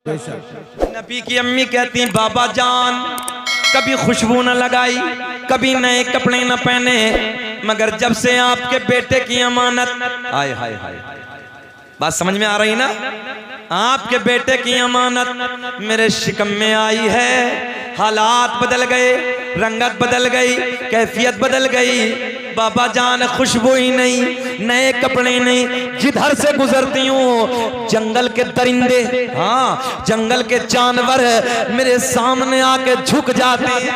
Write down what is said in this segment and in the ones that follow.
नबी की अम्मी कहती बाबा जान कभी खुशबू न लगाई, कभी नए कपड़े न पहने, मगर जब से आपके बेटे की अमानत, हाय हाय हाय, बात समझ में आ रही ना? आपके बेटे की अमानत मेरे शिकम में आई है, हालात बदल गए, रंगत बदल गई, कैफियत बदल गई। बाबा जान खुशबू ही नहीं, नए कपड़े नहीं, जिधर से गुजरती हूँ जंगल के दरिंदे, हाँ जंगल के जानवर मेरे सामने आके झुक जाते हैं।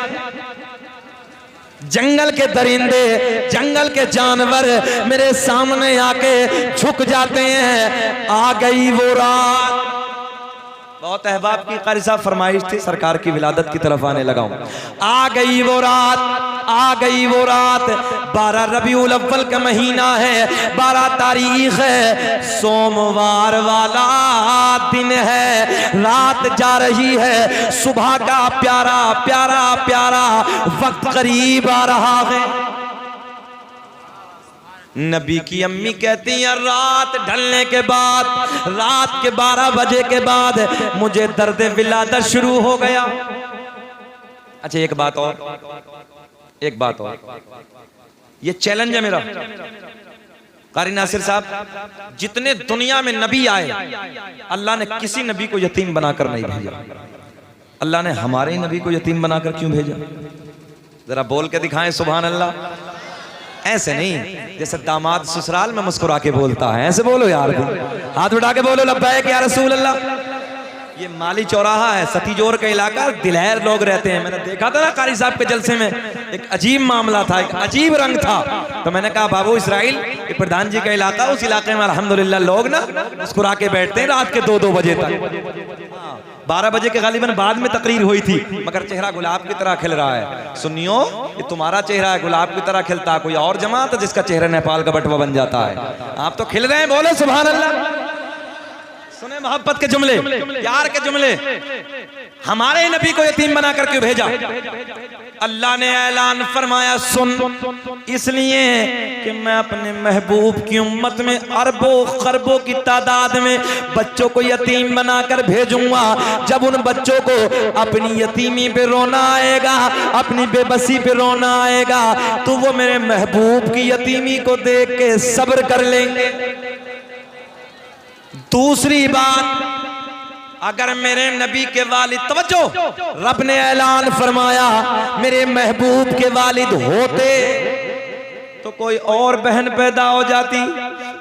जंगल के दरिंदे, जंगल के जानवर मेरे सामने आके झुक जाते हैं। आ गई वो रात, बहुत अहबाब की कारी साहब फरमाइश थी, सरकार की विलादत की तरफ आने लगा हूं। आ गई वो रात, आ गई वो रात, 12 रबीउल अव्वल का महीना है, 12 तारीख है, सोमवार वाला दिन है, रात जा रही है, सुबह का प्यारा प्यारा प्यारा वक्त करीब आ रहा है। नबी की अम्मी कहती है रात ढलने के बाद, रात के 12 बजे के बाद मुझे दर्द विलादत शुरू हो गया। अच्छा एक बात और, एक बात और, ये चैलेंज है मेरा। कारी नासिर साहब, जितने दुनिया में नबी आए, अल्लाह ने किसी नबी को यतीम बनाकर नहीं भेजा। अल्लाह ने हमारे ही नबी को यतीम बनाकर क्यों भेजा? जरा बोल के दिखाएं सुभान अल्लाह। ऐसे नहीं जैसे दामाद ससुराल में मुस्कुरा के बोलता है, ऐसे बोलो यार, हाथ उठा के बोलो लब्बैक या रसूल अल्लाह। ये माली चौराहा है, सतीजोर का इलाका, दिलहर लोग रहते हैं। मैंने देखा था ना कारी साहब के जलसे में, एक अजीब मामला था, एक अजीब रंग था। तो मैंने कहा बाबू इसराइल, ये प्रधान जी का इलाका, उस इलाके में अल्हम्दुलिल्लाह लोग ना मुस्कुरा के बैठते हैं रात के 2-2 बजे तक। 12 बजे के गालिबन बाद में तकरीर हुई थी, मगर चेहरा गुलाब की तरह खिल रहा है। सुनियो, ये तुम्हारा चेहरा है गुलाब की तरह खिलता है, कोई और जमात है जिसका चेहरा नेपाल का बटवा बन जाता है। आप तो खिल रहे हैं, बोले सुभान अल्लाह। सुने मोहब्बत के जुमले, प्यार के जुमले। हमारे नबी को यतीम बनाकर क्यों भेजा? अल्लाह ने ऐलान फरमाया सुन, इसलिए कि मैं अपने महबूब की उम्मत में अरबों खरबों की तादाद में बच्चों को यतीम बनाकर भेजूंगा। जब उन बच्चों को अपनी यतीमी पे रोना आएगा, अपनी बेबसी पे रोना आएगा, तो वो मेरे महबूब की यतीमी को देख के सब्र कर लेंगे। दूसरी बात, अगर मेरे नबी के वालिद, तवज्जो, रब ने ऐलान फरमाया मेरे महबूब के वालिद होते तो कोई और बहन पैदा हो जाती,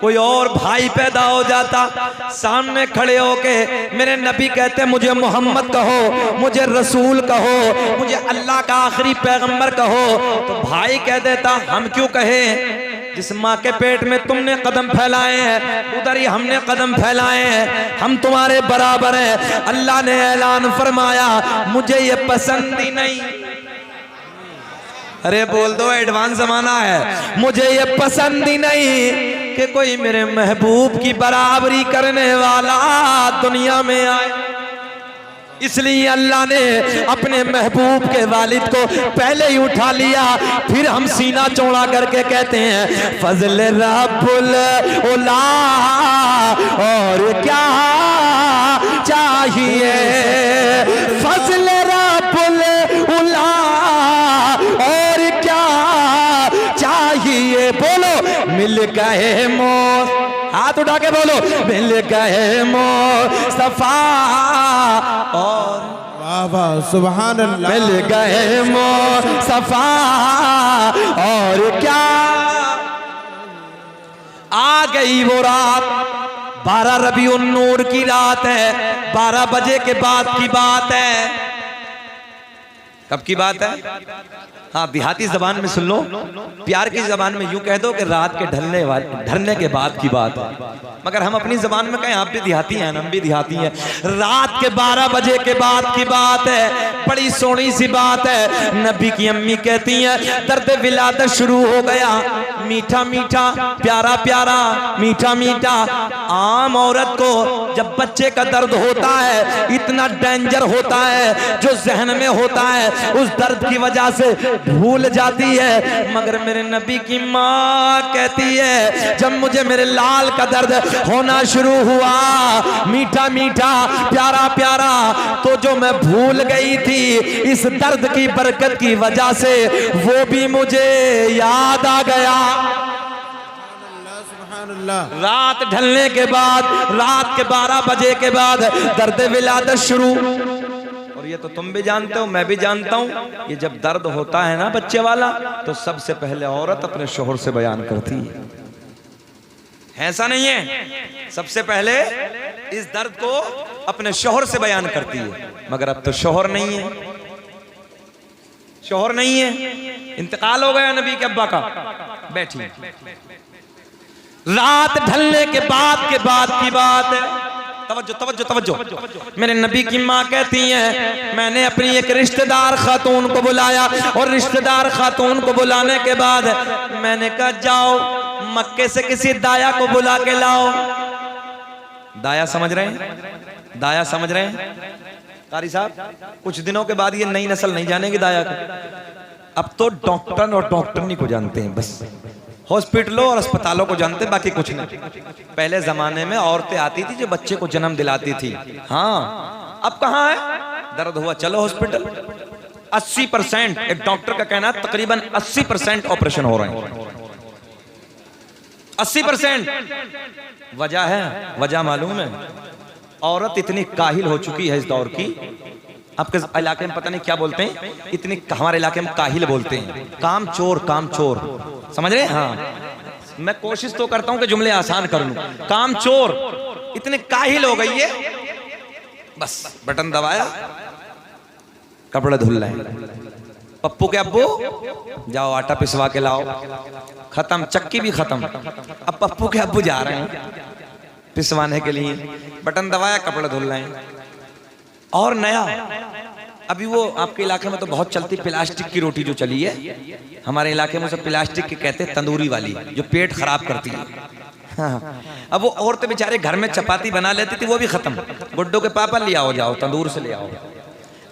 कोई और भाई पैदा हो जाता। सामने खड़े होके मेरे नबी कहते मुझे मोहम्मद कहो, मुझे रसूल कहो, मुझे अल्लाह का आखिरी पैगंबर कहो, तो भाई कह देता हम क्यों कहे, जिस माँ के पेट में तुमने कदम फैलाए हैं उधर ही हमने कदम फैलाए हैं, हम तुम्हारे बराबर हैं। अल्लाह ने ऐलान फरमाया मुझे ये पसंद ही नहीं, अरे बोल दो एडवांस जमाना है, मुझे ये पसंद ही नहीं कि कोई मेरे महबूब की बराबरी करने वाला दुनिया में आए। इसलिए अल्लाह ने अपने महबूब के वालिद को पहले ही उठा लिया। फिर हम सीना चौड़ा करके कहते हैं फजल रब्बुल उला, और क्या चाहिए, फजल रब्बुल उला, और क्या चाहिए, बोलो मिल गए मोर, हाथ उठा के बोलो मिल गए मुस्तफा, और बाबा सुभान अल्लाह, मिल गए मुस्तफा, और क्या। आ गई वो रात, 12 रबीउन नूर की रात है, 12 बजे के बाद की बात है। कब की बात है? हाँ देहाती जबान में सुन लो, प्यार की जबान में यूं कह दो कि रात के ढलने के बाद की बात है, मगर हम अपनी जबान में कहें आप भी देहाती हैं, हम भी देहाती हैं। रात के 12 बजे के बाद की बात है, बड़ी सोहनी सी बात है। नबी की अम्मी कहती हैं दर्द विलादत शुरू हो गया, मीठा मीठा प्यारा प्यारा मीठा मीठा। आम औरत को जब बच्चे का दर्द होता है इतना डेंजर होता है जो जहन में होता है उस दर्द की वजह से भूल जाती है। मगर मेरे नबी की माँ कहती है जब मुझे मेरे लाल का दर्द होना शुरू हुआ मीठा मीठा प्यारा प्यारा तो जो मैं भूल गई थी इस दर्द की बरकत की वजह से वो भी मुझे याद आ गया। रात ढलने के बाद रात के 12 बजे के बाद दर्द विलादत शुरू। और ये तो तुम भी जानते हो मैं भी जानता हूं ये जब दर्द होता है ना बच्चे वाला तो सबसे पहले औरत अपने शोहर से बयान करती है। ऐसा नहीं है सबसे पहले इस दर्द को अपने शोहर से बयान करती है। मगर अब तो शोहर नहीं है शोहर नहीं है इंतकाल हो गया नबी के अब्बा का। बैठी रात ढलने के बाद की बात है। तवज्जो तवज्जो तवज्जो। मेरे नबी की माँ कहती हैं मैंने अपनी एक रिश्तेदार खातून को बुलाया और रिश्तेदार खातून को बुलाने के बाद मैंने कहा जाओ मक्के से किसी दाया को बुला के लाओ। दाया समझ रहे हैं दाया समझ रहे हैं कारी साहब कुछ दिनों के बाद ये नई नस्ल नहीं जानेगी दाया को। अब तो डॉक्टर और डॉक्टरनी को जानते हैं बस हॉस्पिटलों और अस्पतालों को जानते बाकी कुछ नहीं। पहले जमाने में औरतें आती थी जो बच्चे को जन्म दिलाती थी। हाँ अब कहाँ है दर्द हुआ चलो हॉस्पिटल। 80% एक डॉक्टर का कहना तकरीबन 80% ऑपरेशन हो रहे हैं 80%। वजह है वजह मालूम है औरत इतनी काहिल हो चुकी है इस दौर की। आपके इलाके में पता नहीं क्या बोलते हैं इतनी हमारे इलाके में काहिल बोलते हैं काम चोर समझ रहे हैं। हाँ मैं कोशिश तो करता हूं कि जुमले आसान कर लूं। काम चोर इतने काहिल हो गई है बस बटन दबाया कपड़े धुल रहे। पप्पू के अब्बू जाओ आटा पिसवा के लाओ खत्म चक्की भी खत्म। अब पप्पू के अब्बू जा रहे हैं पिसवाने के लिए बटन दबाया कपड़े धुल रहे हैं। और नया अभी वो आपके इलाके में तो बहुत चलती प्लास्टिक की रोटी जो चली है हमारे इलाके में उसे प्लास्टिक के कहते हैं तंदूरी वाली जो पेट खराब करती है। हाँ। अब वो औरतें बेचारे घर में चपाती बना लेती थी वो भी खत्म। गुड्डू के पापा ले आओ जाओ तंदूर से ले आओ।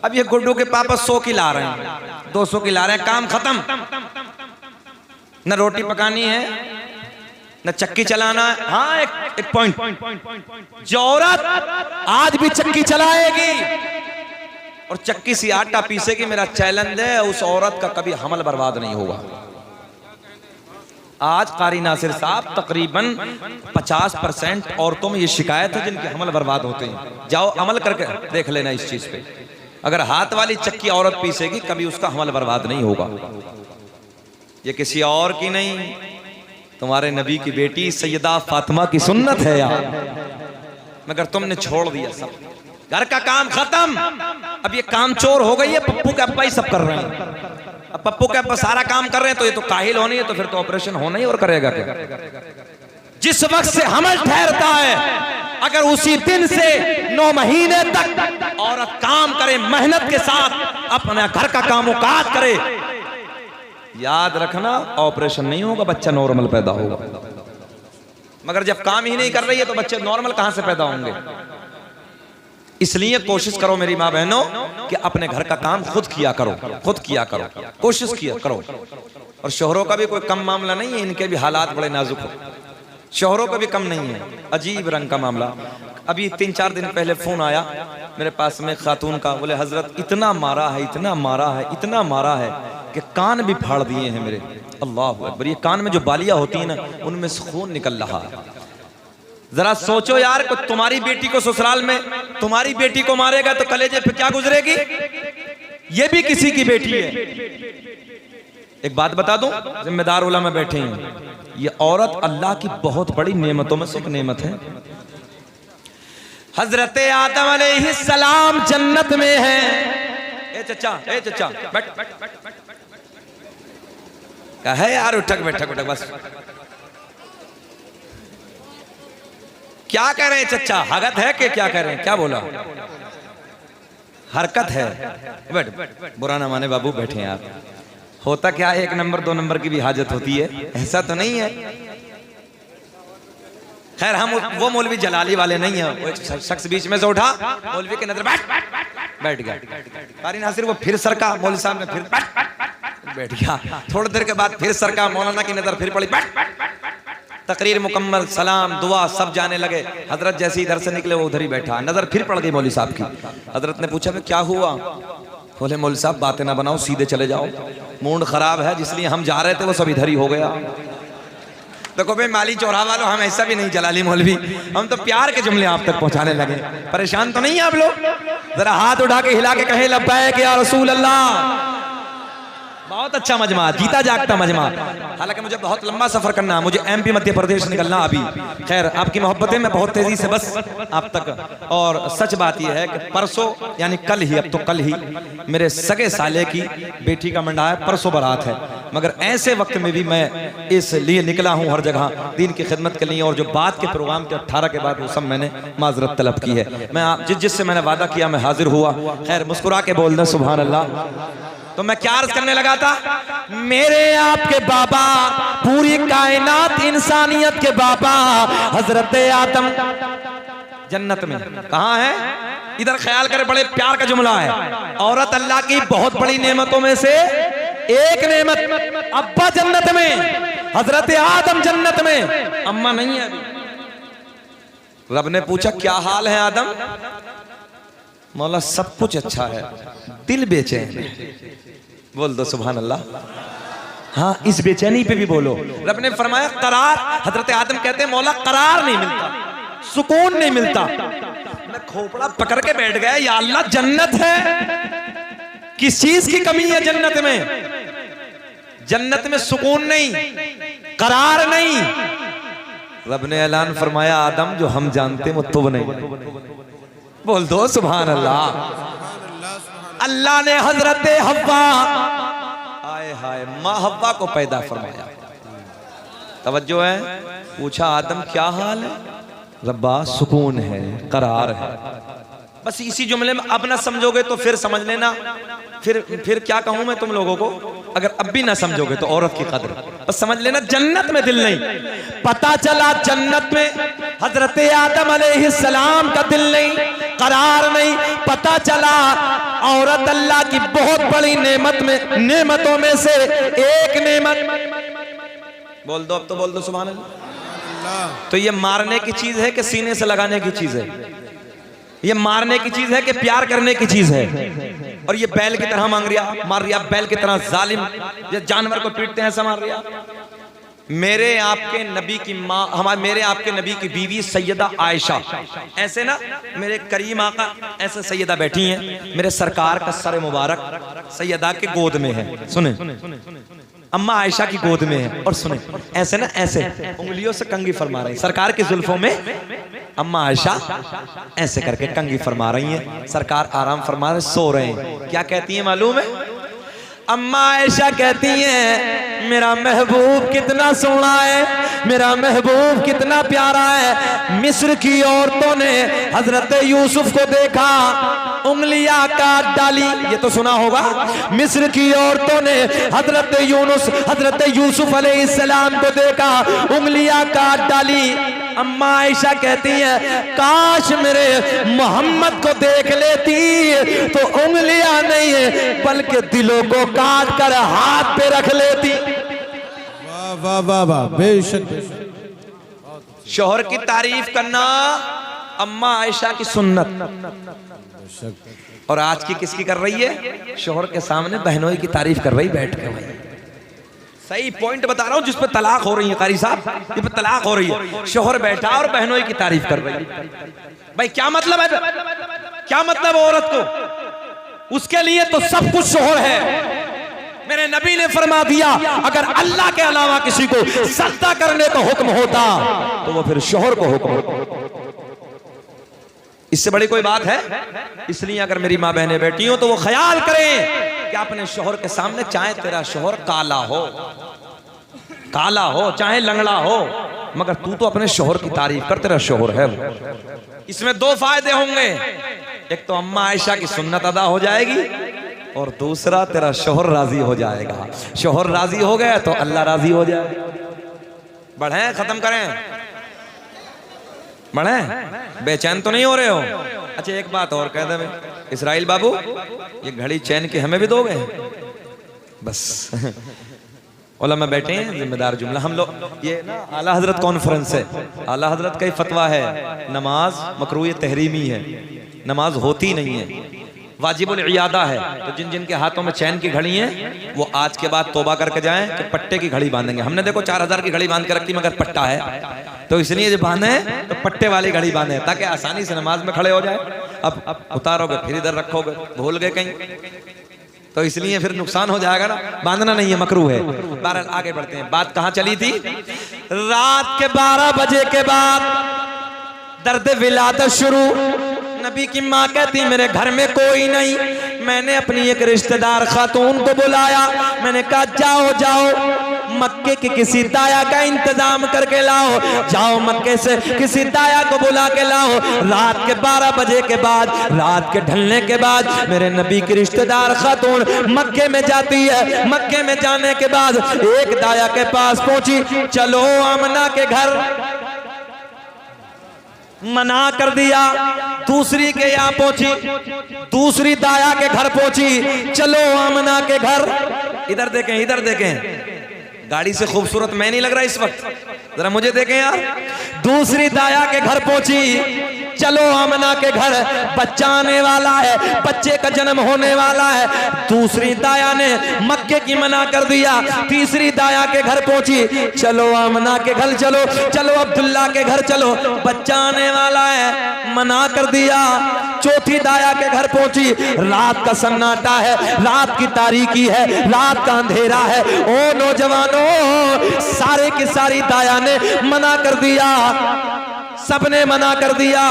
अब ये गुड्डू के पापा 100 की ला रहे हैं 200 की ला रहे हैं काम खत्म। न रोटी पकानी है न चक्की चलाना है। हाँ एक पॉइंट जो औरत आज भी चक्की चलाएगी और चक्की से आटा पीसेगी मेरा चैलेंज है उस औरत का कभी हमल बर्बाद नहीं होगा। आज कारी नासिर साहब तकरीबन 50% औरतों में ये शिकायत है जिनके हमल बर्बाद होते हैं। जाओ अमल करके देख लेना इस चीज पे। अगर हाथ वाली चक्की औरत पीसेगी कभी उसका हमल बर्बाद नहीं होगा। ये किसी और की नहीं तुम्हारे नबी की बेटी सैयदा फातिमा की सुन्नत है यार। मगर तुमने छोड़ दिया सब घर का काम खत्म। अब ये काम चोर हो गई है पप्पू के अब्बा ही सब कर रहे हैं। अब पप्पू के अब्बा सारा काम कर रहे हैं तो ये तो काहिल होनी है तो फिर तो ऑपरेशन होना ही और करेगा क्या। जिस वक्त से हमल ठहरता है अगर उसी दिन से 9 महीने तक औरत काम करे मेहनत के साथ अपना घर का कामकाज करे याद रखना ऑपरेशन नहीं होगा बच्चा नॉर्मल पैदा होगा। मगर जब काम ही नहीं कर रही है तो बच्चे नॉर्मल कहां से पैदा होंगे। इसलिए कोशिश करो मेरी माँ बहनों कि अपने घर का काम खुद किया करो कोशिश किया करो। और शोहरों का भी कोई कम मामला नहीं है इनके भी हालात बड़े नाजुक हो। शोहरों का भी कम नहीं है अजीब रंग का मामला। अभी 3-4 दिन पहले फोन आया मेरे पास में खातून का बोले हजरत इतना मारा है कि कान भी फाड़ दिए हैं मेरे। अल्लाह अकबर। ये कान में जो बालियां होती है ना उनमें से खून निकल रहा है। जरा सोचो यार को तुम्हारी बेटी को ससुराल में तुम्हारी बेटी को मारेगा तो कलेजे पे क्या गुजरेगी। ये भी किसी की बेटी है। एक बात बता दूं जिम्मेदार उलमा बैठे हैं ये औरत अल्लाह की बहुत बड़ी नेमतों में से एक नेमत है। हजरत आदम अलैहिस्सलाम जन्नत में है। ए चचा बैठ है यार उठक बस क्या कह रहे हैं चचा हगत है कि क्या कह रहे हैं क्या बोला हरकत है। बैठ बुरा ना माने बाबू बैठे हैं आप। होता क्या है, 1 नंबर 2 नंबर की भी हाजत होती है, ऐसा तो नहीं है। खैर हम वो मौलवी जलाली वाले नहीं है। वो एक शख्स बीच में से उठा, मौलवी के नजर बैठ गया। कारी नासिर वो फिर सरका, मौलवी साहब ने फिर बैठ गया। थोड़ी देर के बाद फिर सरका, मौलाना की नजर फिर पड़ी, तकरीर मुकम्मल, सलाम दुआ सब जाने लगे। हजरत जैसे इधर से निकले वो उधर ही बैठा, नजर फिर पड़ गई मौलवी साहब की। हजरत ने पूछा क्या हुआ? बोले मौलवी साहब बातें ना बनाओ, सीधे चले जाओ, मूड खराब है, जिसलिए हम जा रहे थे वो सब इधर ही हो गया। देखो भाई माली चौराहा वालों, हम ऐसा भी नहीं जलाली मौलवी, हम तो प्यार के जुमले आप तक पहुंचाने लगे। परेशान तो नहीं है आप लोग? जरा हाथ उठा के हिला के कहे लब्बैक या रसूल अल्लाह। बहुत अच्छा मजमा, जीता जागता मजमा। हालांकि मुझे बहुत लंबा सफर करना है, मुझे एमपी मध्य प्रदेश निकलना अभी। खैर आपकी मोहब्बतें मैं बहुत तेजी से बस आप तक। और सच बात यह है कि परसों यानी कल ही, अब तो कल ही मेरे सगे साले की बेटी का मंडा है, परसों बारात है। मगर ऐसे वक्त में भी मैं इसलिए निकला हूँ हर जगह दीन की खिदमत के लिए। और जो बात के प्रोग्राम के 18 के बाद वो सब मैंने माजरत तलब की है। मैं आप जिससे मैंने वादा किया मैं हाजिर हुआ। खैर मुस्कुरा के बोल दें सुभान अल्लाह। तो मैं क्या अर्ज करने लगा था? मेरे आपके बाबा, पूरी कायनात इंसानियत के बाबा हजरत आदम जन्नत में कहाँ है? इधर ख्याल करे, बड़े प्यार का जुमला है। औरत अल्लाह की बहुत बड़ी नेमतों में से एक नेमत। अब्बा जन्नत में, हजरत आदम जन्नत में, अम्मा नहीं है अभी। रब ने पूछा क्या हाल है आदम? मौला सब कुछ अच्छा है, दिल बेचैन है। बोल दो सुभान अल्लाह। हाँ इस बेचैनी पे भी बोलो। रब ने फरमाया करार। हजरत आदम कहते हैं मौला करार नहीं मिलता, सुकून नहीं मिलता। मैं खोपड़ा पकड़ के बैठ गया, या अल्लाह जन्नत है, किस चीज की कमी है जन्नत में? जन्नत में सुकून नहीं, करार नहीं। रब ने ऐलान फरमाया आदम जो हम जानते वो तुम नहीं। बोल दो सुभान अल्लाह। अल्लाह ने हजरत हव्वा, आए हाय माँ हव्वा को पैदा फरमाया। तवज्जो है, पूछा आदम क्या हाल है? रब्बा सुकून है, करार है। बस इसी जुमले में अब ना समझोगे तो फिर समझ लेना। फिर क्या कहूं मैं तुम लोगों को, अगर अब भी ना समझोगे तो औरत की कदर बस समझ लेना। जन्नत में दिल नहीं, पता चला जन्नत में हजरत आदम अलैहिस्सलाम का दिल नहीं, करार नहीं। पता चला औरत अल्लाह की बहुत बड़ी नेमतों में से एक नेमत। बोल दो अब तो बोल दो सुभान अल्लाह। तो ये मारने की चीज है कि सीने से लगाने की चीज है? ये मारने की चीज है कि प्यार करने की चीज है? और ये बैल की तरह मार रिया, बैल की तरह जालिम, ये जानवर को पीटते हैं ऐसा मार रिया। मेरे आपके नबी की माँ, मेरे आपके नबी की बीवी सैयदा आयशा, ऐसे ना मेरे करीम आका ऐसे सैयदा बैठी हैं, मेरे सरकार का सर मुबारक सैयदा के गोद में है। सुने अम्मा आयशा की गोद में है। और सुने ऐसे ना ऐसे उंगलियों से कंगी फरमा रही सरकार की जुल्फों में। अम्मा आयशा ऐसे करके कंगी फरमा रही हैं, सरकार आराम फरमा रहे, सो रहे हैं। क्या कहती हैं मालूम है? अम्मा आयशा कहती हैं मेरा महबूब कितना सोना है, मेरा महबूब कितना प्यारा है। मिस्र की औरतों ने हजरत यूसुफ को देखा, उंगलियां काट डाली। ये तो सुना होगा। मिस्र की औरतों ने हजरत यूसुफ अलैहिस्सलाम को देखा, उंगलियां काट डाली। अम्मा आयशा कहती हैं काश मेरे मोहम्मद को देख लेती तो उंगलियां नहीं है बल्कि दिलों को काट कर हाथ पे रख लेती। वाह वाह वाह वाह, बेशक। शोहर की तारीफ करना अम्मा आयशा की सुन्नत। और आज की किसकी कर रही है? शोहर के सामने बहनोई की तारीफ कर रही बैठ के। भाई सही पॉइंट बता रहा हूं, जिस पे तलाक हो रही है कारी साहब, जिस पे तलाक हो रही है, शोहर बैठा और बहनोई की तारीफ कर रही है। भाई क्या मतलब है? क्या मतलब औरत को? उसके लिए तो सब कुछ शोहर है। मेरे नबी ने फरमा दिया अगर अल्लाह के अलावा किसी को सजदा करने का हुक्म होता तो वो फिर शोहर को हुक्म होता। इससे बड़ी कोई बात है? इसलिए अगर मेरी माँ बहनें बैठी हो तो वो ख्याल करें कि अपने शोहर के सामने, चाहे तेरा शोहर काला हो चाहे लंगड़ा हो, मगर तू तो अपने शोहर की तारीफ कर, तेरा शोहर है वो। इसमें दो फायदे होंगे। एक तो अम्मा आयशा की सुन्नत अदा हो जाएगी और दूसरा तेरा शोहर राजी हो जाएगा। शोहर राजी हो गया तो अल्लाह राजी हो जाए। बढ़े, खत्म करें, बढ़े, बेचैन तो नहीं हो रहे हो? अच्छा एक बात और कह दे इसराइल बाबू, ये घड़ी चैन की हमें भी दोगे? बस उलमा बैठे हैं, जिम्मेदार जुमला। हम लोग ये ना आला हजरत कॉन्फ्रेंस है, आला हजरत का ही फतवा है, नमाज मकरूह तहरीमी है, नमाज होती नहीं है, वाजिबुल इयादा है। तो जिन जिन के हाथों में चैन की घड़ी है वो आज के बाद तौबा करके जाएं कि पट्टे की घड़ी बांधेंगे। हमने देखो 4000 की घड़ी बांध के रखी मगर पट्टा है, तो इसलिए जब बांधे तो पट्टे वाली घड़ी बांधे ताकि आसानी से नमाज में खड़े हो जाए। अब उतारोगे फिर इधर रखोगे, भूल गए कहीं, तो इसलिए फिर नुकसान हो जाएगा ना। बांधना नहीं है, मकरूह है। बहरहाल आगे बढ़ते हैं। बात कहाँ चली थी? रात के 12 बजे के बाद दर्द विलादत शुरू। नबी की माँ कहती मेरे घर में कोई नहीं। मैंने अपनी एक रिश्तेदार खातून को बुलाया, मैंने कहा जाओ जाओ मक्के के किसी दाया का इंतजाम करके लाओ, जाओ मक्के से किसी दाया को बुला के लाओ। रात के 12 बजे के बाद, रात के ढलने के बाद मेरे नबी की रिश्तेदार खातून मक्के में जाती है। मक्के में जाने के बाद एक दाया के पास पहुंची, चलो आमना के घर, मना कर दिया। दूसरी के यहाँ पहुंची, दूसरी दाया के घर पहुंची, चलो आमना के घर। इधर देखें, इधर देखें, गाड़ी से खूबसूरत मैं नहीं लग रहा इस वक्त, जरा मुझे देखें यार। दूसरी दाया के घर पहुंची, चलो आमना के घर, बच्चा आने वाला है, बच्चे का जन्म होने वाला है। दूसरी दाया ने मक्के की मना कर दिया। तीसरी दाया के घर पहुंची, चलो आमना के घर चलो, चलो अब्दुल्ला के घर चलो, बच्चा आने वाला है, मना कर दिया। चौथी दाया के घर पहुंची, रात का सन्नाटा है, रात की तारीकी है, रात का अंधेरा है। ओ नौजवानों, सारे की सारी दाया ने मना कर दिया, सबने मना कर दिया।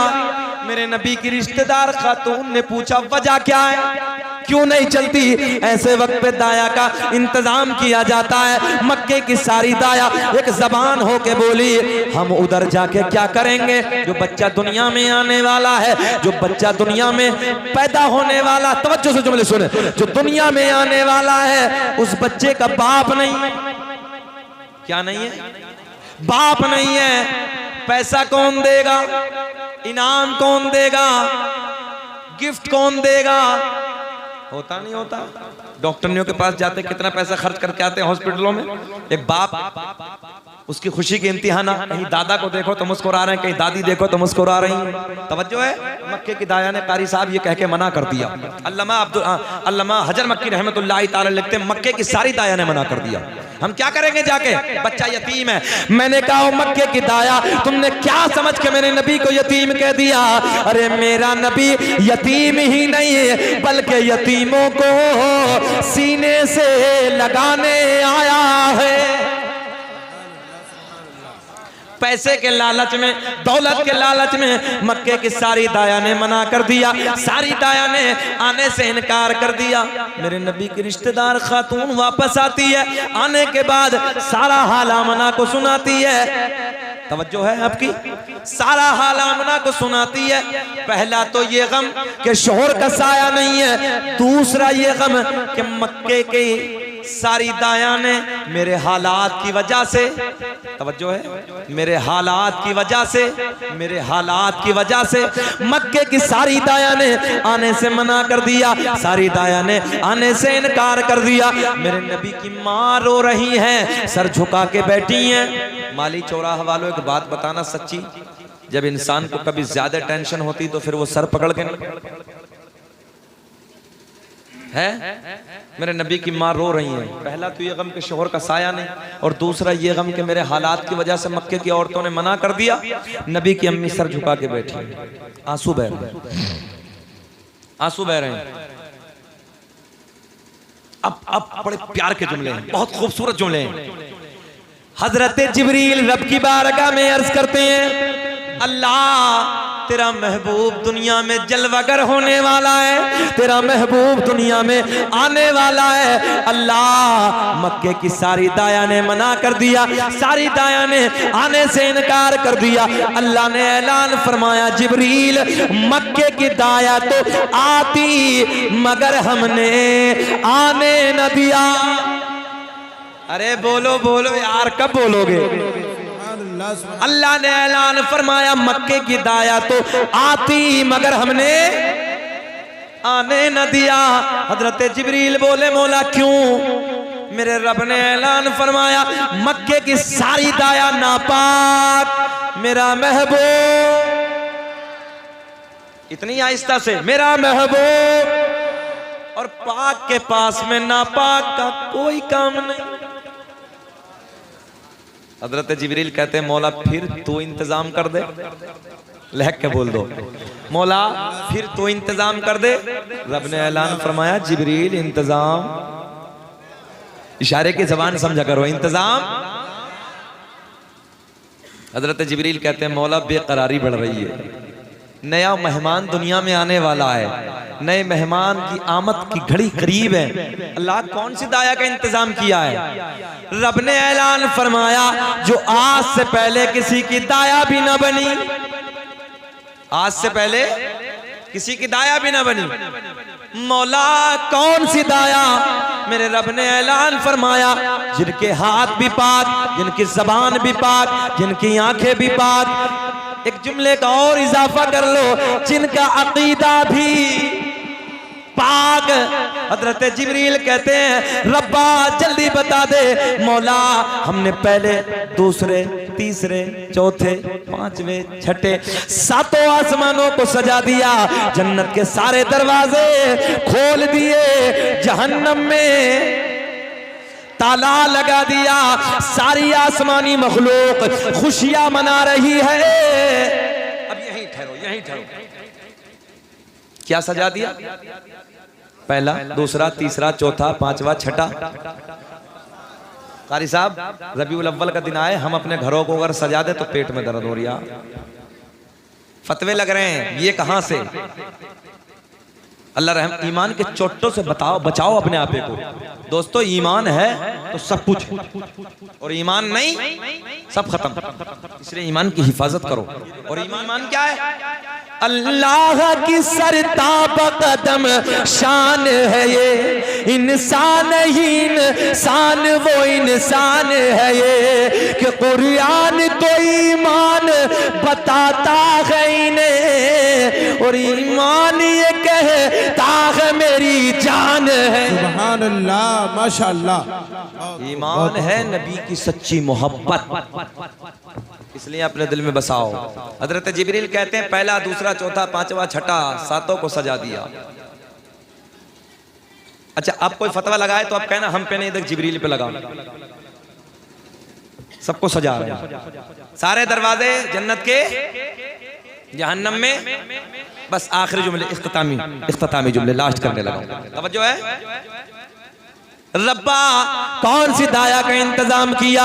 मेरे नबी की रिश्तेदार खातून ने पूछा वजह क्या है, क्यों नहीं चलती? ऐसे वक्त पे दाया का इंतजाम किया जाता है। मक्के की सारी दाया एक जबान होके बोली, हम उधर जाके क्या करेंगे? जो बच्चा दुनिया में आने वाला है, जो बच्चा दुनिया में पैदा होने वाला, तवज्जो से जुमले सुने, जो दुनिया में आने वाला है उस बच्चे का बाप नहीं है। क्या नहीं है? बाप नहीं है। पैसा कौन देगा? इनाम कौन देगा? गिफ्ट कौन देगा? होता नहीं होता। डॉक्टरों के पास जाते कितना पैसा खर्च करके आते हैं हॉस्पिटलों में। एक बाप उसकी खुशी के इम्तिहाना, कहीं दादा को देखो तो मुस्कुरा रहे हैं, कहीं दादी देखो तो मुस्कुरा रही हैं। तवज्जो है? मक्के की दाया ने कारी साहब ये कह के मना कर दिया। अल्लामा हजर मक्की रहमतुल्लाह ताला लिखते हैं मक्के की सारी दाया ने मना कर दिया। हम क्या करेंगे जाके? बच्चा यतीम है। मैंने कहा मक्के की दाया, तुमने क्या समझ के मेरे नबी को यतीम कह दिया? अरे मेरा नबी यतीम ही नहीं है बल्कि यतीमों को सीने से लगाने आया है। पैसे के लालच में, दौलत के लालच में मक्के की सारी दाया ने मना कर दिया, सारी दाया ने आने से इनकार कर दिया। मेरे नबी की रिश्तेदार खातून वापस आती है, आने के बाद सारा हाल आमना को सुनाती है। तवज्जो है आपकी? सारा हाल आमना को सुनाती है। पहला तो ये गम कि शोहर का साया नहीं है, दूसरा ये गम कि मक्के के सारी दाया ने मेरे हालात की वजह से, तवज्जो है, मेरे हालात की वजह से, मेरे हालात की वजह से मक्के की सारी दाया ने आने से मना कर दिया, सारी दाया ने आने से इनकार कर दिया। मेरे नबी की माँ रो रही हैं, सर झुका के बैठी हैं। माली चौराहा वालों एक बात बताना सच्ची, जब इंसान को कभी ज्यादा टेंशन होती तो फिर वो सर पकड़ के नहीं है। मेरे नबी की माँ रो रही है। पहला तो ये गम के शोहर का साया नहीं, और दूसरा ये गम के मेरे हालात की वजह से मक्के की औरतों ने मना कर दिया। नबी की अम्मी सर झुका के बैठी, आंसू बह रहे हैं, आंसू बह रहे हैं। अब बड़े प्यार के जुमले हैं, बहुत खूबसूरत जुमले हैं। हजरत जिब्रील रब की बारगाह में अर्ज करते हैं, अल्लाह तेरा महबूब दुनिया में जलवागर होने वाला है, तेरा महबूब दुनिया में आने वाला है। अल्लाह मक्के की सारी दाया ने मना कर दिया, सारी दाया ने आने से इनकार कर दिया। अल्लाह ने ऐलान फरमाया जिब्रील मक्के की दाया तो आती मगर हमने आने न दिया। अरे बोलो बोलो यार, कब बोलोगे? अल्लाह ने ऐलान फरमाया मक्के की दाया तो आती मगर हमने आने न दिया। हजरत जिब्रील बोले मौला क्यों? मेरे रब ने ऐलान फरमाया मक्के की सारी दाया नापाक, मेरा महबूब, इतनी आहिस्ता से, मेरा महबूब, और पाक के पास में नापाक का कोई काम नहीं। हजरत जिब्रील कहते हैं मौला फिर तू इंतजाम कर दे, लहक के बोल दो मौला फिर तू इंतजाम कर दे। रब ने ऐलान फरमाया जिब्रील इंतजाम, इशारे की जबान समझा करो, इंतजाम। हजरत जिब्रील कहते हैं मौला बेकरारी बढ़ रही है, नया मेहमान दुनिया में आने वाला है, नए मेहमान की आमद की घड़ी करीब है। अल्लाह कौन सी दाया का इंतजाम किया है? रब ने ऐलान फरमाया जो आज से पहले किसी की दाया भी न बनी, आज से पहले किसी की दाया भी न बनी। मौला कौन सी दाया? मेरे रब ने ऐलान फरमाया जिनके हाथ भी पाक, जिनकी जबान भी पाक, जिनकी आंखें भी पाक, एक जुमले का और इजाफा कर लो, जिनका अकीदा भी पाक। हजरत जिब्रील कहते हैं रब्बा जल्दी बता दे मौला, हमने पहले, दूसरे, तीसरे, चौथे, पांचवें, छठे, सातों आसमानों को सजा दिया, जन्नत के सारे दरवाजे खोल दिए, जहन्नम में ताला लगा दिया, सारी आसमानी मखलूक खुशियां मना रही है। अब यहीं ठहरो, यहीं ठहरो। क्या सजा दिया? पहला, दूसरा, तीसरा, चौथा, पांचवा, छठा। कारी साहब रबीउल अव्वल का दिन आए, हम अपने घरों को अगर सजा दे तो पेट में दर्द हो रही है। फतवे लग रहे हैं, ये कहां से? अल्लाह रहम, ईमान के चोटों से बताओ, बचाओ अपने आपे को। दोस्तों ईमान है तो सब कुछ, और ईमान नहीं सब खत्म। इसलिए ईमान की हिफाजत करो। और ईमान क्या है? अल्लाह की सरताब कदम शान है ये, इंसान ही इंसान वो इंसान है ये, कि कुरान तो ईमान बताता है इन्हें, और ईमान ये कहता है मेरी जान है। सुभान अल्लाह, माशाअल्लाह। ईमान है नबी की सच्ची मोहब्बत, इसलिए अपने दिल में बसाओ। हजरत जिब्रील कहते हैं पहला, दूसरा, चौथा, पांचवा, छठा, सातों को सजा दिया। अच्छा अब कोई फतवा लगाए तो आप कहना हम पे नहीं, देख जिब्रील पे लगाओ। सबको सजा रहे हैं, सारे दरवाजे जन्नत के, जहन्नम में। बस आखिरी जुमले, इख्तितामी जुमले लास्ट करने लगा। तवज्जो है? रब्बा कौन सी दाया का इंतजाम किया?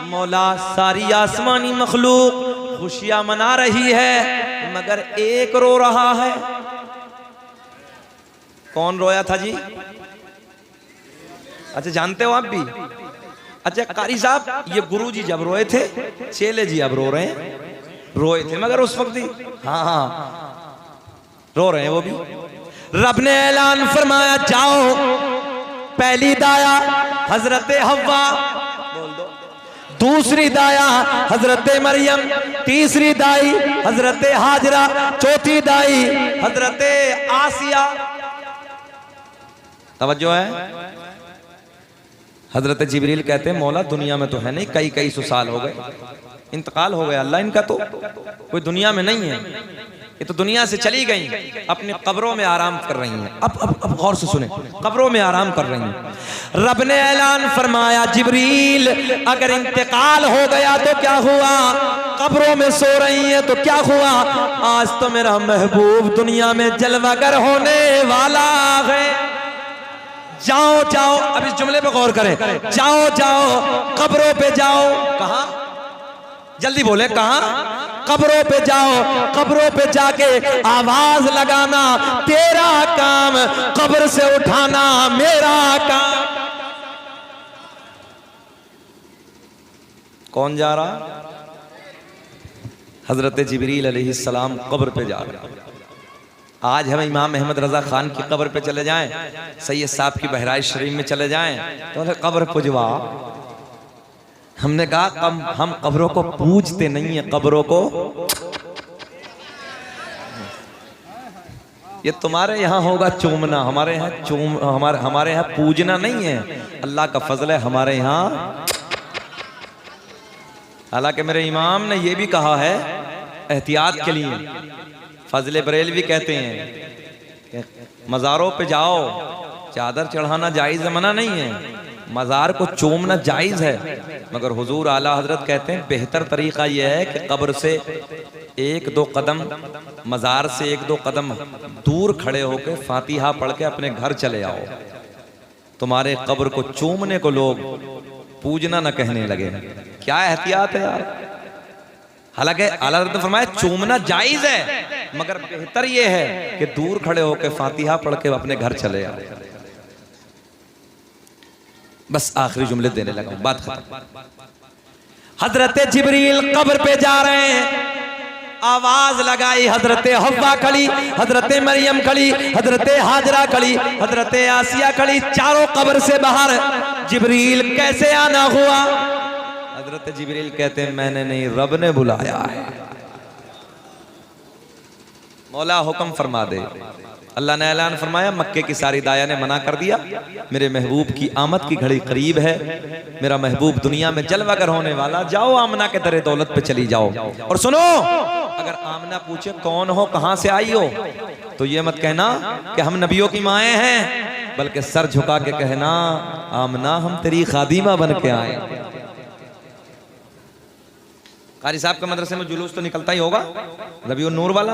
मौला सारी आसमानी मखलूक खुशियां मना रही है, मगर एक रो रहा है। कौन रोया था जी? अच्छा जानते हो आप भी? अच्छा कारी साहब, ये गुरु जी जब रोए थे, चेले जी अब रो रहे हैं। रोए थे मगर उस वक्त ही, हाँ रो रहे हैं वो भी। रब ने ऐलान फरमाया जाओ, पहली दाया हजरत हव्वा, बोल दो। दूसरी दाया हजरत मरियम, तीसरी दाई हजरत हाजरा, चौथी दाई हजरत आसिया। तवज्जो है? हजरत जिब्रील कहते हैं मौला दुनिया में तो है नहीं, कई कई सौ साल हो गए, इंतकाल हो गया अल्लाह इनका, तो कोई दुनिया में नहीं है, ये तो दुनिया से चली गई, अपने कब्रों में आराम कर रही हैं। अब गौर से सुने, कब्रों में आराम कर रही हैं। रब ने ऐलान फरमाया जिब्रील अगर इंतकाल हो गया तो क्या हुआ? कब्रों में सो रही हैं तो क्या हुआ? आज तो मेरा महबूब दुनिया में जलवागर होने वाला है। जाओ जाओ, अब इस जुमले पे गौर करें, जाओ जाओ कब्रों पे जाओ। कहां? जल्दी बोले कहां? कब्रों पे जाओ, कब्रों पे जाके आवाज लगाना, तेरा काम कब्र से उठाना, मेरा काम। कौन जा रहा? हजरत जिब्रील अलैहिस्सलाम कब्र पे जा रहे हैं। आज हम इमाम अहमद रजा खान की कब्र पे चले जाएं, सैयद साहब की बहराइच शरीफ में चले जाएं, तो कब्र पुजवा। हमने कहा हम कब्रों को पूजते नहीं है, कब्रों को ये तुम्हारे यहाँ होगा चूमना, हमारे यहाँ हमारे यहाँ पूजना नहीं है। अल्लाह का फजल है हमारे यहाँ। हालांकि मेरे इमाम ने यह भी कहा है एहतियात के लिए, फजले बरेलवी कहते हैं कि मज़ारों पे जाओ, चादर चढ़ाना जायज़ मना नहीं है, मज़ार को चूमना जायज़ है, मगर हुजूर आला हजरत कहते हैं बेहतर तरीक़ा यह है कि कब्र से 1-2 कदम, मज़ार से 1-2 कदम दूर खड़े होकर फातिहा पढ़ के अपने घर चले आओ। तुम्हारे कब्र को चूमने को लोग पूजना न कहने लगे। क्या एहतियात है यार। हालांकि आला हज़रत ने फरमाया चूमना जायज़ है, मगर बेहतर यह है कि दूर खड़े होकर फातिहा पढ़ के अपने घर चले आओ। बस आखिरी जुमले देने लगा, बात खत्म। हजरत जिब्रील कब्र पे जा रहे हैं, आवाज लगाई, हजरत हव्वा खड़ी, हजरत मरियम खड़ी, हजरत हाजरा खड़ी, हजरत आसिया खड़ी, चारों कब्र से बाहर। जिब्रील कैसे आना हुआ? हजरत जिब्रील कहते हैं मैंने नहीं, रब ने बुलाया है। मौला हुक्म फरमा दे। अल्लाह ने ऐलान फरमाया, मक्के की सारी दाया ने मना कर दिया, मेरे महबूब की आमद की घड़ी करीब है, मेरा महबूब दुनिया में जलवागर होने वाला, जाओ आमना के दरे दौलत पे चली जाओ। और सुनो, अगर आमना पूछे कौन हो, कहां से आई हो, तो ये मत कहना कि हम नबियों की माएँ हैं, बल्कि सर झुका के कहना आमना हम तेरी खादिमा बन के आए। कारी साहब के मदरसे में जुलूस तो निकलता ही होगा, रबीउन नूर वाला,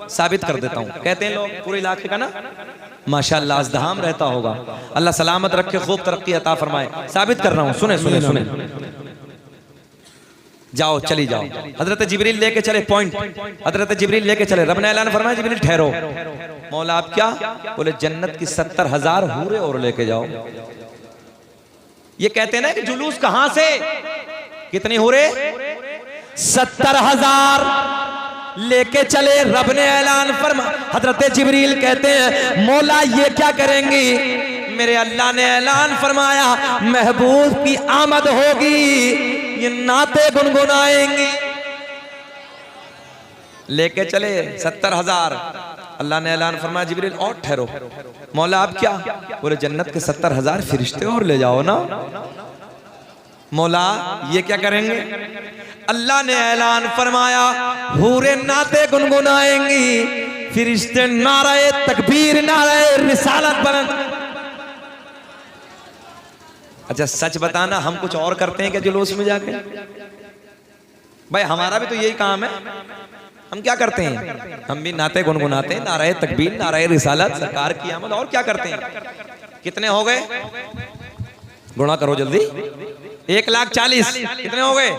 साबित कर देता हूँ। कहते हैं लोग पूरे इलाके का ना माशाअल्लाह अज़दहाम रहता होगा, अल्लाह सलामत रखे, खूब तरक्की अता फरमाए। साबित कर रहा हूँ, सुने सुने सुने। जाओ चली जाओ। हजरत जिब्रील लेके चले पॉइंट, हजरत जिब्रील लेके चले। रब ने ऐलान फरमाया जिब्रील ठहरो। मौला आप क्या? बोले जन्नत की 70,000 हूरे और लेके जाओ। ये कहते हैं ना कि जुलूस कहां से, कितनी हूरे? 70,000 लेके चले। रब ने ऐलान फरमा, हजरत जिब्रील कहते हैं मौला ये क्या करेंगी? मेरे अल्लाह ने ऐलान फरमाया महबूब की आमद होगी, ये नाते गुनगुनाएंगी। लेके चले 70,000। अल्लाह ने ऐलान फरमाया जिब्रील और ठहरो। मौला आप क्या? बोले जन्नत के 70,000 फरिश्ते और ले जाओ ना। मौला ये क्या करेंगे? अल्लाह ने ऐलान फरमाया हूरे नाते गुनगुनाएंगी, फरिश्ते नाराए तकबीर, नाराए रिसालत बुलंद। अच्छा सच बताना, हम कुछ और करते हैं क्या जुलूस में जाके? भाई हमारा भी तो यही काम है, हम क्या करते हैं? हम भी नाते गुनगुनाते हैं, नाराए तकबीर, नाराए रिसालत, सरकार की आमद। और क्या करते हैं? कितने हो गए? गुणा करो जल्दी। 1,40,000 कितने हो गए?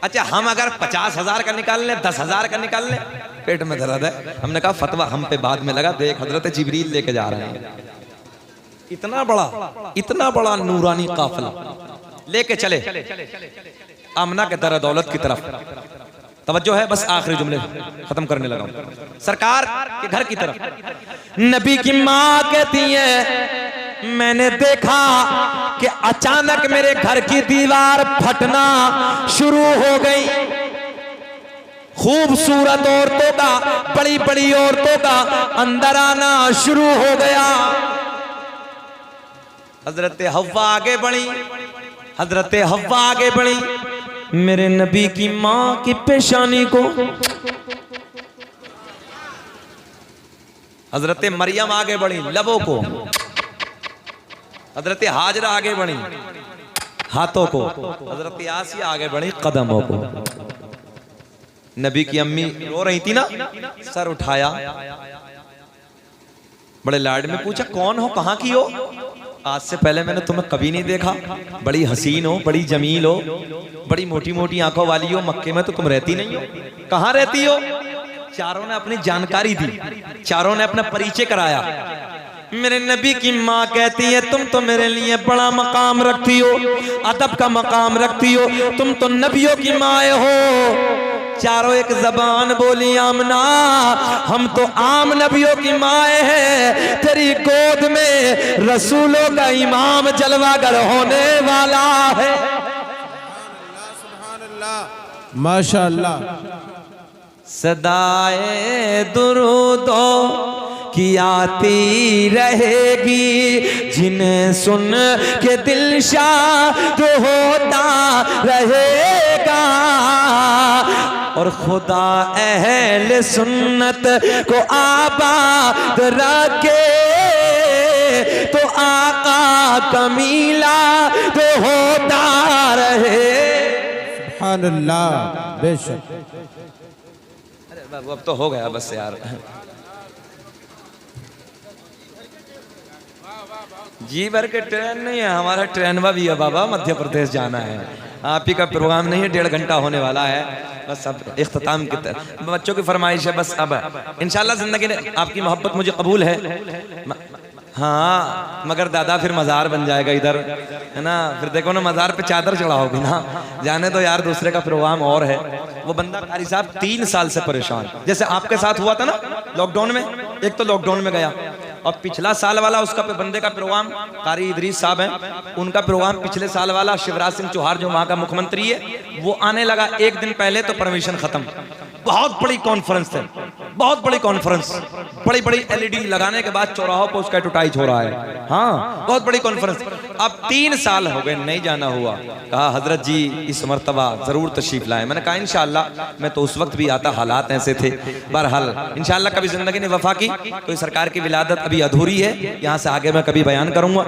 अच्छा हम अगर 50,000 का निकाल लें, 10,000 का निकाल लें, पेट में दर्द है। हमने कहा फतवा हम पे बाद में लगा, देख हजरत जिब्रील लेके जा रहे हैं। इतना बड़ा नूरानी काफिला लेके चले आमना के दर दौलत की तरफ। तवज्जो है, बस आखिरी जुमले खत्म करने लगा हूं। सरकार के घर की तरफ नबी की माँ कहती है मैंने देखा कि अचानक मेरे घर की दीवार फटना शुरू हो गई। खूबसूरत औरतों का, बड़ी बड़ी औरतों का अंदर आना शुरू हो गया। हजरत हव्वा आगे बढ़ी, हजरत हव्वा आगे बढ़ी, मेरे नबी की माँ की पेशानी को। हजरत मरियम आगे बढ़ी लबों को, हजरत हाजरा आगे बढ़ी हाथों को, हजरत आसिया आगे बढ़ी कदमों को। नबी की अम्मी रो रही थी ना, सर उठाया, बड़े लाड में पूछा कौन हो, कहां की हो? आज से पहले मैंने तुम्हें कभी नहीं देखा। बड़ी हसीन हो, बड़ी जमील हो, बड़ी मोटी मोटी आंखों वाली हो। मक्के में तो तुम रहती नहीं हो, कहाँ रहती हो? चारों ने अपनी जानकारी दी, चारों ने अपना परिचय कराया। मेरे नबी की माँ कहती है तुम तो मेरे लिए बड़ा मकाम रखती हो, अदब का मकाम रखती हो, तुम तो नबियों की माँ हो। चारों एक जबान बोली, आमना हम तो आम नबियों की माए हैं, तेरी गोद में रसूलों का इमाम जलवागर होने वाला है। माशाअल्लाह। सदाए दुरूदो की आती रहेगी, जिन्हें सुन के दिल शाद होता रहेगा। और खुदा अहले सुन्नत को आबाद रखे, तो आका कमीला तो होता रहे। सुभान अल्लाह, बेशक। अरे बाबू अब तो हो गया बस यार। जी भर के ट्रेन नहीं है, हमारा ट्रेनवा भी है बाबा, मध्य प्रदेश जाना है। आप ही का प्रोग्राम नहीं है, 1.5 घंटा होने वाला है बस। अब इख्तिताम की तरफ बच्चों की फरमाइश है बस। अब इंशाल्लाह जिंदगी ने आपकी मोहब्बत मुझे कबूल है। हाँ मगर दादा फिर मज़ार बन जाएगा इधर, है ना? फिर देखो ना मज़ार पे चादर चढ़ाओगे ना। जाने तो यार, दूसरे का प्रोग्राम और है। वो बंदा कारी साहब 3 साल से परेशान, जैसे आपके साथ हुआ था ना लॉकडाउन में। एक तो लॉकडाउन में गया, और पिछला साल वाला उसका बंदे का प्रोग्राम, कारी इदरीस साहब हैं, उनका प्रोग्राम पिछले साल वाला शिवराज सिंह चौहान जो वहाँ का मुख्यमंत्री है, वो आने लगा 1 दिन पहले तो परमिशन खत्म। बहुत बड़ी कॉन्फ्रेंस है, बहुत बड़ी कॉन्फ्रेंस, बड़ी बड़ी LED लगाने के बाद चौराहों पर उसका एडवर्टाइज हो रहा है। हाँ बहुत बड़ी कॉन्फ्रेंस। अब 3 साल हो गए नहीं जाना हुआ। कहा हजरत जी इस मर्तबा जरूर तशरीफ लाए। मैंने कहा इंशाअल्लाह, मैं तो उस वक्त भी आता, हालात ऐसे थे। बहरहाल इंशाअल्लाह कभी जिंदगी ने वफा की। कोई सरकार की विलादत अभी अधूरी है, यहाँ से आगे मैं कभी बयान करूंगा।